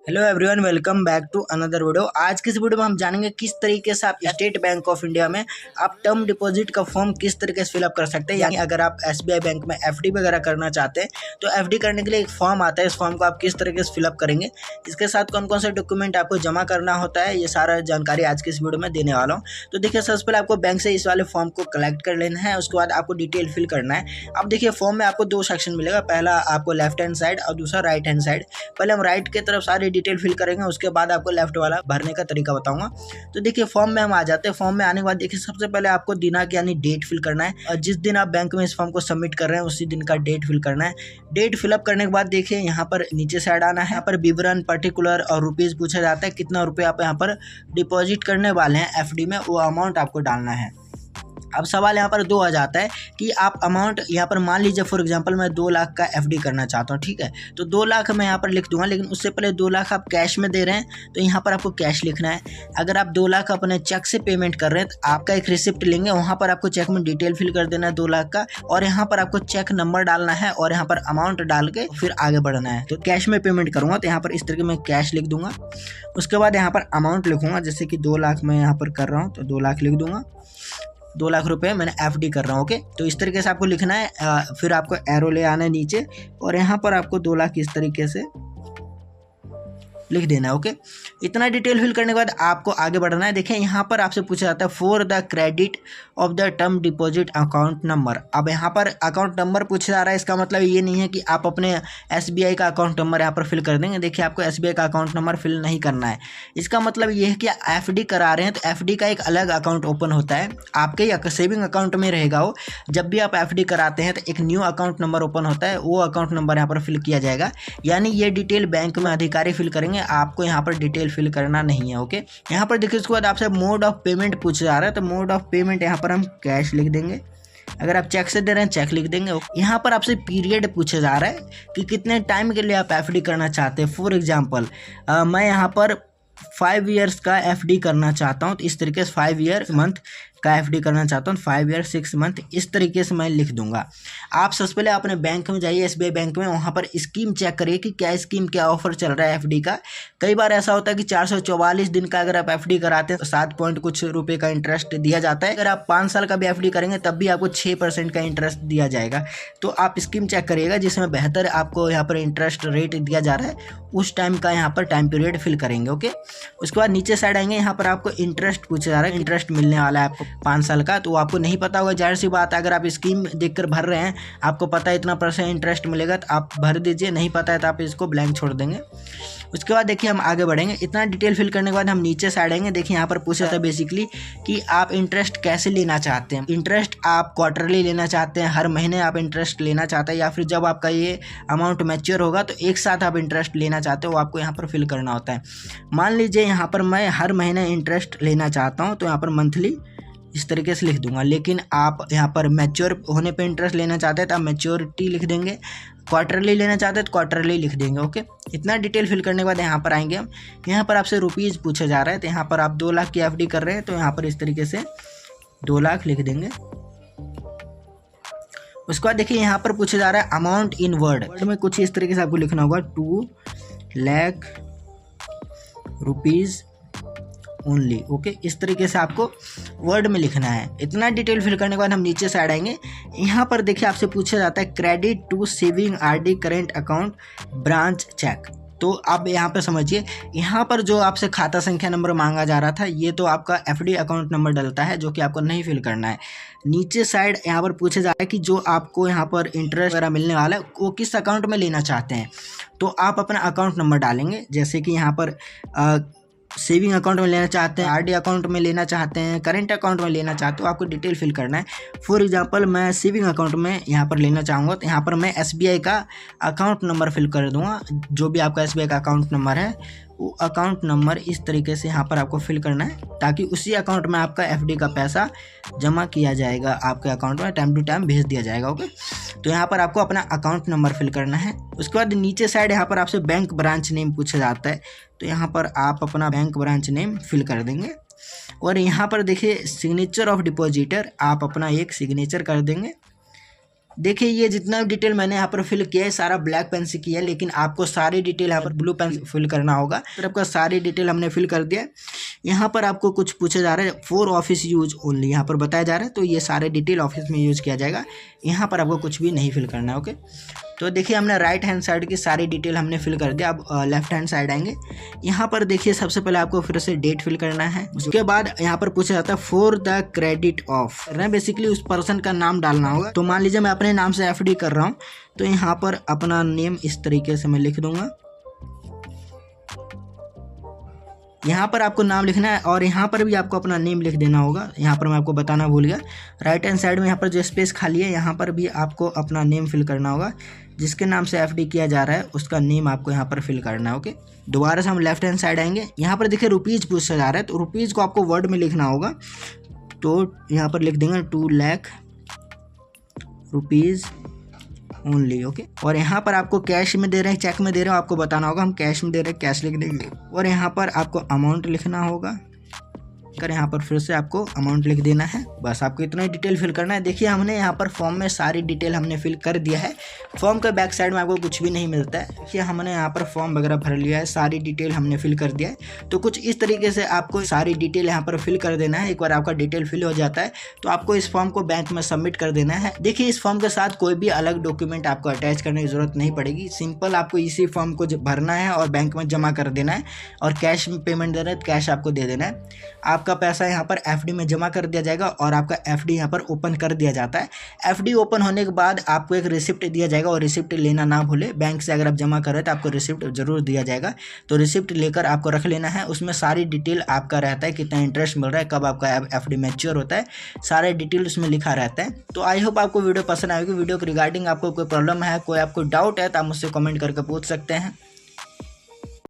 Hello everyone, welcome back to another video. आज की इस वीडियो में हम जानेंगे किस तरीके से आप स्टेट बैंक ऑफ इंडिया में आप टर्म डिपॉजिट का फॉर्म किस तरीके से फिलअप कर सकते हैं। यानी अगर आप एसबीआई बैंक में एफडी वगैरह करना चाहते हैं तो एफडी करने के लिए एक फॉर्म आता है, इस फॉर्म को आप किस तरीके से फिलअप करेंगे, इसके साथ कौन कौन से डॉक्यूमेंट आपको जमा करना होता है, ये सारा जानकारी आज की इस वीडियो में देने वाला हूँ। तो देखिए, सबसे पहले आपको बैंक से इस वाले फॉर्म को कलेक्ट कर लेना है, उसके बाद आपको डिटेल फिल करना है। अब देखिए, फॉर्म में आपको दो सेक्शन मिलेगा, पहला आपको लेफ्ट हैंड साइड और दूसरा राइट हैंड साइड। पहले हम राइट की तरफ सारी डिटेल फिल करेंगे, उसके बाद आपको लेफ्ट वाला भरने का तरीका बताऊंगा। तो देखिए, फॉर्म में हम आ जाते हैं। फॉर्म में आने के बाद देखिए, सबसे पहले आपको दिनांक यानी डेट फिल करना है, और जिस दिन आप बैंक में इस फॉर्म को सबमिट कर रहे हैं उसी दिन का डेट फिल करना है। डेट फिलअप करने के बाद देखिए, यहाँ पर नीचे साइड आना है, यहाँ पर विवरण, पर्टिकुलर और रुपीज पूछा जाता है, कितना रुपये आप यहाँ पर डिपॉजिट करने वाले हैं एफडी में, वो अमाउंट आपको डालना है। अब सवाल यहाँ पर दो आ जाता है कि आप अमाउंट यहाँ पर मान लीजिए, फॉर एग्जांपल मैं 2 लाख का एफडी करना चाहता हूँ, ठीक है, तो 2 लाख मैं यहाँ पर लिख दूंगा, लेकिन उससे पहले 2 लाख आप कैश में दे रहे हैं तो यहाँ पर आपको कैश लिखना है। अगर आप 2 लाख अपने चेक से पेमेंट कर रहे हैं तो आपका एक रिसिप्ट लेंगे, वहाँ पर आपको चेक में डिटेल फिल कर देना है 2 लाख का, और यहाँ पर आपको चेक नंबर डालना है और यहाँ पर अमाउंट डाल के फिर आगे बढ़ना है। तो कैश में पेमेंट करूँगा तो यहाँ पर इस तरीके मैं कैश लिख दूंगा। उसके बाद यहाँ पर अमाउंट लिखूंगा, जैसे कि 2 लाख मैं यहाँ पर कर रहा हूँ तो 2 लाख लिख दूंगा। 2 लाख रुपए मैंने एफडी कर रहा हूँ। ओके, तो इस तरीके से आपको लिखना है। फिर आपको एरो ले आना है नीचे, और यहाँ पर आपको 2 लाख इस तरीके से लिख देना है। ओके, इतना डिटेल फिल करने के बाद आपको आगे बढ़ना है। देखिए, यहाँ पर आपसे पूछा जाता है for the credit of the term deposit account number. अब यहाँ पर अकाउंट नंबर पूछा जा रहा है, इसका मतलब ये नहीं है कि आप अपने एसबीआई का अकाउंट नंबर यहाँ पर फिल कर देंगे। देखिए, आपको एसबीआई का अकाउंट नंबर फिल नहीं करना है। इसका मतलब ये है कि एफडी करा रहे हैं तो एफडी का एक अलग अकाउंट ओपन होता है, आपके सेविंग अकाउंट में रहेगा वो। जब भी आप एफडी कराते हैं तो एक न्यू अकाउंट नंबर ओपन होता है, वो अकाउंट नंबर यहाँ पर फिल किया जाएगा। यानी ये डिटेल बैंक में अधिकारी फिल करेंगे, आपको यहाँ पर डिटेल फिल करना नहीं है। ओके, यहाँ पर देखिए, उसके बाद आपसे मोड ऑफ पेमेंट पूछा जा रहा है, तो मोड ऑफ पेमेंट यहाँ पर हम कैश लिख देंगे। अगर आप चेक से दे रहे हैं चेक लिख देंगे। यहाँ पर आपसे पीरियड पूछा जा रहा है कि कितने टाइम के लिए आप एफडी करना चाहते हैं। फॉर एग्जांपल मैं यहाँ पर 5 ईयर्स का एफडी करना चाहता हूँ, तो इस तरीके से 5 ईयर मंथ का एफडी करना चाहता हूँ, 5 ईयर 6 मंथ, इस तरीके से मैं लिख दूंगा। आप सबसे पहले अपने बैंक में जाइए, एसबीआई बैंक में, वहाँ पर स्कीम चेक करिए कि क्या स्कीम, क्या ऑफर चल रहा है एफडी का। कई बार ऐसा होता है कि 444 दिन का अगर आप एफडी कराते हैं तो 7 पॉइंट कुछ रुपए का इंटरेस्ट दिया जाता है। अगर आप 5 साल का भी एफडी करेंगे तब भी आपको 6% का इंटरेस्ट दिया जाएगा। तो आप स्कीम चेक करिएगा जिसमें बेहतर आपको यहाँ पर इंटरेस्ट रेट दिया जा रहा है, उस टाइम का यहाँ पर टाइम पीरियड फिल करेंगे। ओके, उसके बाद नीचे साइड आएंगे, यहाँ पर आपको इंटरेस्ट पूछा जा रहा है, इंटरेस्ट मिलने वाला है आपको 5 साल का, तो आपको नहीं पता होगा, जाहिर सी बात है। अगर आप स्कीम देखकर भर रहे हैं, आपको पता है इतना % इंटरेस्ट मिलेगा, तो आप भर दीजिए। नहीं पता है तो आप इसको ब्लैंक छोड़ देंगे। उसके बाद देखिए, हम आगे बढ़ेंगे। इतना डिटेल फिल करने के बाद हम नीचे साइड आएंगे। देखिए, यहाँ पर पूछा था बेसिकली कि आप इंटरेस्ट कैसे लेना चाहते हैं। इंटरेस्ट आप क्वार्टरली लेना चाहते हैं, हर महीने आप इंटरेस्ट लेना चाहते हैं, या फिर जब आपका ये अमाउंट मैच्योर होगा तो एक साथ आप इंटरेस्ट लेना चाहते हो, वो आपको यहाँ पर फिल करना होता है। मान लीजिए यहाँ पर मैं हर महीने इंटरेस्ट लेना चाहता हूँ, तो यहाँ पर मंथली इस तरीके से लिख दूंगा। लेकिन आप यहाँ पर मैच्योर होने पे इंटरेस्ट लेना चाहते हैं तो आप मैच्योरिटी लिख देंगे, क्वार्टरली लेना चाहते हैं तो क्वार्टरली लिख देंगे। ओके, इतना डिटेल फिल करने के बाद यहाँ पर आएंगे हम। यहाँ पर आपसे रुपीज़ पूछा जा रहा है, तो यहाँ पर आप 2 लाख की एफडी कर रहे हैं तो यहाँ पर इस तरीके से 2 लाख लिख देंगे। उसके बाद देखिए, यहाँ पर पूछा जा रहा है अमाउंट इन वर्ड में, कुछ इस तरीके से आपको लिखना होगा, 2 लाख रुपीज़ ओनली। ओके, इस तरीके से आपको वर्ड में लिखना है। इतना डिटेल फिल करने के बाद हम नीचे साइड आएंगे। यहाँ पर देखिए, आपसे पूछा जाता है credit to saving RD current account branch cheque. तो आप यहाँ पर समझिए, यहाँ पर जो आपसे खाता संख्या नंबर मांगा जा रहा था, ये तो आपका एफडी अकाउंट नंबर डलता है, जो कि आपको नहीं फिल करना है। नीचे साइड यहाँ पर पूछा जा रहा है कि जो आपको यहाँ पर इंटरेस्ट वगैरह मिलने वाला है वो किस अकाउंट में लेना चाहते हैं, तो आप अपना अकाउंट नंबर डालेंगे। जैसे कि यहाँ पर सेविंग अकाउंट में लेना चाहते हैं, आरडी अकाउंट में लेना चाहते हैं, करेंट अकाउंट में लेना चाहते हो, आपको डिटेल फिल करना है। फॉर एग्जांपल मैं सेविंग अकाउंट में यहाँ पर लेना चाहूँगा, तो यहाँ पर मैं एसबीआई का अकाउंट नंबर फिल कर दूँगा। जो भी आपका एसबीआई का अकाउंट नंबर है, वो अकाउंट नंबर इस तरीके से यहाँ पर आपको फिल करना है, ताकि उसी अकाउंट में आपका एफडी का पैसा जमा किया जाएगा, आपके अकाउंट में टाइम टू टाइम भेज दिया जाएगा। ओके, तो यहाँ पर आपको अपना अकाउंट नंबर फिल करना है। उसके बाद नीचे साइड यहाँ पर आपसे बैंक ब्रांच नेम पूछा जाता है, तो यहाँ पर आप अपना बैंक ब्रांच नेम फिल कर देंगे। और यहाँ पर देखिए, सिग्नेचर ऑफ डिपॉजिटर, आप अपना एक सिग्नेचर कर देंगे। देखिए ये जितना डिटेल मैंने यहाँ पर फिल किया है सारा ब्लैक पेन से किया है, लेकिन आपको सारी डिटेल यहाँ पर ब्लू पेन से फिल करना होगा। फिर आपका सारी डिटेल हमने फिल कर दिया है। यहाँ पर आपको कुछ पूछा जा रहा है फॉर ऑफिस यूज ओनली, यहाँ पर बताया जा रहा है, तो ये सारे डिटेल ऑफिस में यूज किया जाएगा। यहाँ पर आपको कुछ भी नहीं फिल करना है। ओके, तो देखिए हमने राइट हैंड साइड की सारी डिटेल हमने फिल कर दिया। अब लेफ्ट हैंड साइड आएंगे, यहाँ पर देखिए सबसे पहले आपको फिर से डेट फिल करना है। उसके बाद यहाँ पर पूछा जाता है for the credit of, basically उस पर्सन का नाम डालना होगा। तो मान लीजिए मैं अपने नाम से एफडी कर रहा हूँ, तो यहाँ पर अपना नेम इस तरीके से मैं लिख दूंगा। यहाँ पर आपको नाम लिखना है और यहाँ पर भी आपको अपना नेम लिख देना होगा। यहाँ पर मैं आपको बताना भूल गया, राइट हैंड साइड में यहाँ पर जो स्पेस खाली है यहाँ पर भी आपको अपना नेम फिल करना होगा। जिसके नाम से एफडी किया जा रहा है उसका नेम आपको यहाँ पर फिल करना है। ओके, दोबारा से हम लेफ्ट हैंड साइड आएंगे। यहाँ पर देखिए रुपीज़ पूछा जा रहा है, तो रुपीज़ को आपको वर्ड में लिखना होगा। तो यहाँ पर लिख देंगे 2 लाख रुपीज़ ओनली। ओके, और यहाँ पर आपको कैश में दे रहे हैं चेक में दे रहे हो आपको बताना होगा। हम कैश में दे रहे हैं, कैश लिख देंगे। और यहाँ पर आपको अमाउंट लिखना होगा, कर यहाँ पर फिर से आपको अमाउंट लिख देना है। बस आपको इतना ही डिटेल फिल करना है। देखिए हमने यहाँ पर फॉर्म में सारी डिटेल हमने फिल कर दिया है। फॉर्म के बैक साइड में आपको कुछ भी नहीं मिलता है। देखिए हमने यहाँ पर फॉर्म वगैरह भर लिया है, सारी डिटेल हमने फिल कर दिया है। तो कुछ इस तरीके से आपको सारी डिटेल यहाँ पर फिल कर देना है। एक बार आपका डिटेल फिल हो जाता है तो आपको इस फॉर्म को बैंक में सबमिट कर देना है। देखिए इस फॉर्म के साथ कोई भी अलग डॉक्यूमेंट आपको अटैच करने की जरूरत नहीं पड़ेगी। सिंपल आपको इसी फॉर्म को भरना है और बैंक में जमा कर देना है, और कैश में पेमेंट देना है तो कैश आपको दे देना है। आपका पैसा यहाँ पर एफडी में जमा कर दिया जाएगा और आपका एफडी यहाँ पर ओपन कर दिया जाता है। एफडी ओपन होने के बाद आपको एक रिसिप्ट दिया जाएगा, और रिसिप्ट लेना ना भूले। बैंक से अगर आप जमा कर रहे हैं तो आपको रिसिप्ट जरूर दिया जाएगा, तो रिसिप्ट लेकर आपको रख लेना है। उसमें सारी डिटेल आपका रहता है, कितना इंटरेस्ट मिल रहा है, कब आपका एफडी मैच्योर होता है, सारे डिटेल उसमें लिखा रहता है। तो आई होप आपको वीडियो पसंद आएगी। वीडियो के रिगार्डिंग आपको कोई प्रॉब्लम है, कोई आपको डाउट है तो आप मुझसे कमेंट करके पूछ सकते हैं।